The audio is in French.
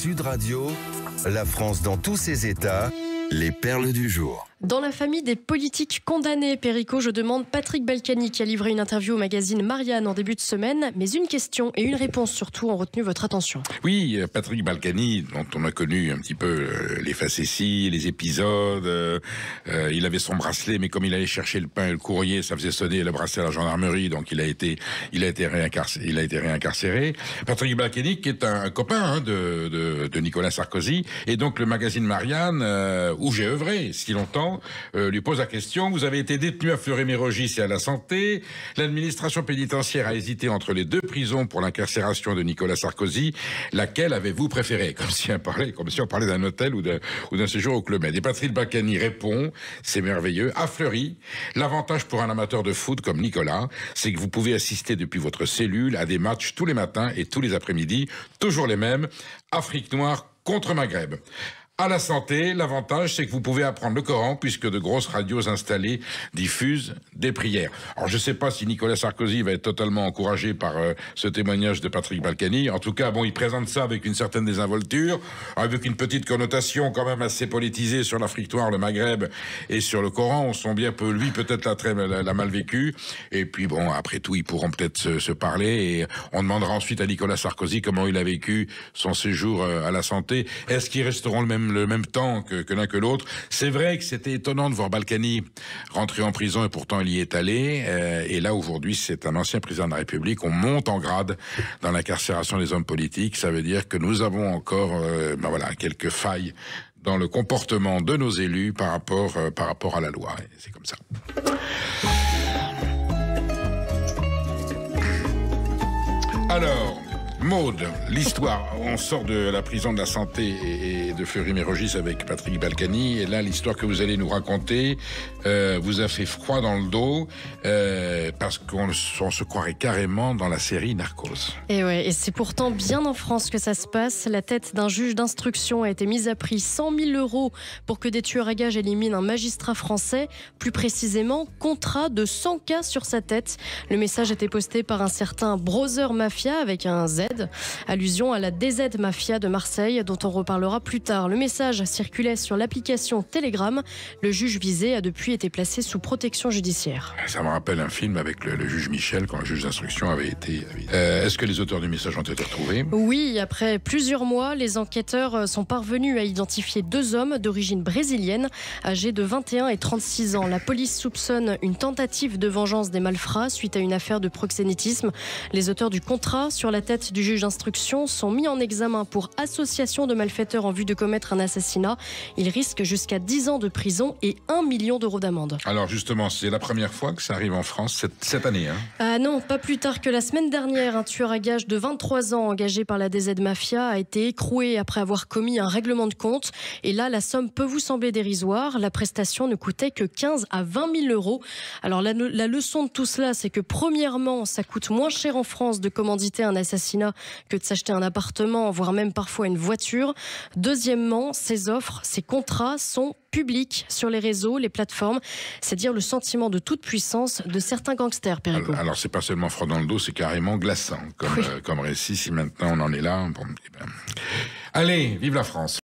Sud Radio, la France dans tous ses états, les perles du jour. Dans la famille des politiques condamnés, Perico, je demande Patrick Balkany qui a livré une interview au magazine Marianne en début de semaine. Mais une question et une réponse surtout ont retenu votre attention. Oui, Patrick Balkany, dont on a connu un petit peu les facéties, les épisodes. Il avait son bracelet, mais comme il allait chercher le pain et le courrier, ça faisait sonner le bracelet à la gendarmerie, donc il a été réincarcéré. Patrick Balkany, qui est un copain de Nicolas Sarkozy, et donc le magazine Marianne, où j'ai œuvré si longtemps, lui pose la question: vous avez été détenu à Fleury-Mérogis et à la Santé. L'administration pénitentiaire a hésité entre les deux prisons pour l'incarcération de Nicolas Sarkozy. Laquelle avez-vous préféré? Comme si on parlait d'un hôtel ou d'un séjour au Club Med. Et Patrick Balkany répond, c'est merveilleux: à Fleury, l'avantage pour un amateur de foot comme Nicolas, c'est que vous pouvez assister depuis votre cellule à des matchs tous les matins et tous les après-midi, toujours les mêmes, Afrique noire contre Maghreb. À la Santé, l'avantage, c'est que vous pouvez apprendre le Coran puisque de grosses radios installées diffusent des prières. Alors, je ne sais pas si Nicolas Sarkozy va être totalement encouragé par ce témoignage de Patrick Balkany. En tout cas, bon, il présente ça avec une certaine désinvolture, avec une petite connotation quand même assez politisée sur l'Afrique noire, le Maghreb et sur le Coran. On sent bien que lui, peut-être l'a mal vécu. Et puis, bon, après tout, ils pourront peut-être se parler. Et on demandera ensuite à Nicolas Sarkozy comment il a vécu son séjour à la Santé. Est-ce qu'ils resteront le même temps que l'un que l'autre? C'est vrai que c'était étonnant de voir Balkany rentrer en prison et pourtant il y est allé. Et là, aujourd'hui, c'est un ancien président de la République. On monte en grade dans l'incarcération des hommes politiques. Ça veut dire que nous avons encore quelques failles dans le comportement de nos élus par rapport à la loi. Et c'est comme ça. Alors, Maud, l'histoire, on sort de la prison de la Santé et de Fleury-Mérogis avec Patrick Balkany, et là l'histoire que vous allez nous raconter vous a fait froid dans le dos parce qu'on se croirait carrément dans la série Narcos. Et c'est pourtant bien en France que ça se passe. La tête d'un juge d'instruction a été mise à prix 100 000 € pour que des tueurs à gages éliminent un magistrat français, plus précisément contrat de 100 cas sur sa tête. Le message était posté par un certain Brother Mafia avec un Z, allusion à la DZ Mafia de Marseille dont on reparlera plus tard. Le message circulait sur l'application Telegram. Le juge visé a depuis été placé sous protection judiciaire. Ça me rappelle un film avec le juge Michel quand le juge d'instruction avait été... Est-ce que les auteurs du message ont été retrouvés? Oui, après plusieurs mois, les enquêteurs sont parvenus à identifier deux hommes d'origine brésilienne, âgés de 21 et 36 ans. La police soupçonne une tentative de vengeance des malfrats suite à une affaire de proxénétisme. Les auteurs du contrat sur la tête du juge d'instruction sont mis en examen pour association de malfaiteurs en vue de commettre un assassinat. Ils risquent jusqu'à 10 ans de prison et 1 million d'euros d'amende. Alors justement, c'est la première fois que ça arrive en France cette année. Ah non, pas plus tard que la semaine dernière. Un tueur à gages de 23 ans engagé par la DZ Mafia a été écroué après avoir commis un règlement de compte. Et là, la somme peut vous sembler dérisoire. La prestation ne coûtait que 15 à 20 000 €. Alors la leçon de tout cela, c'est que premièrement, ça coûte moins cher en France de commanditer un assassinat que de s'acheter un appartement, voire même parfois une voiture. Deuxièmement, ces offres, ces contrats sont publics sur les réseaux, les plateformes. C'est dire le sentiment de toute puissance de certains gangsters, Perico. Alors c'est pas seulement froid dans le dos, c'est carrément glaçant comme récit. Si maintenant on en est là, bon, allez, vive la France.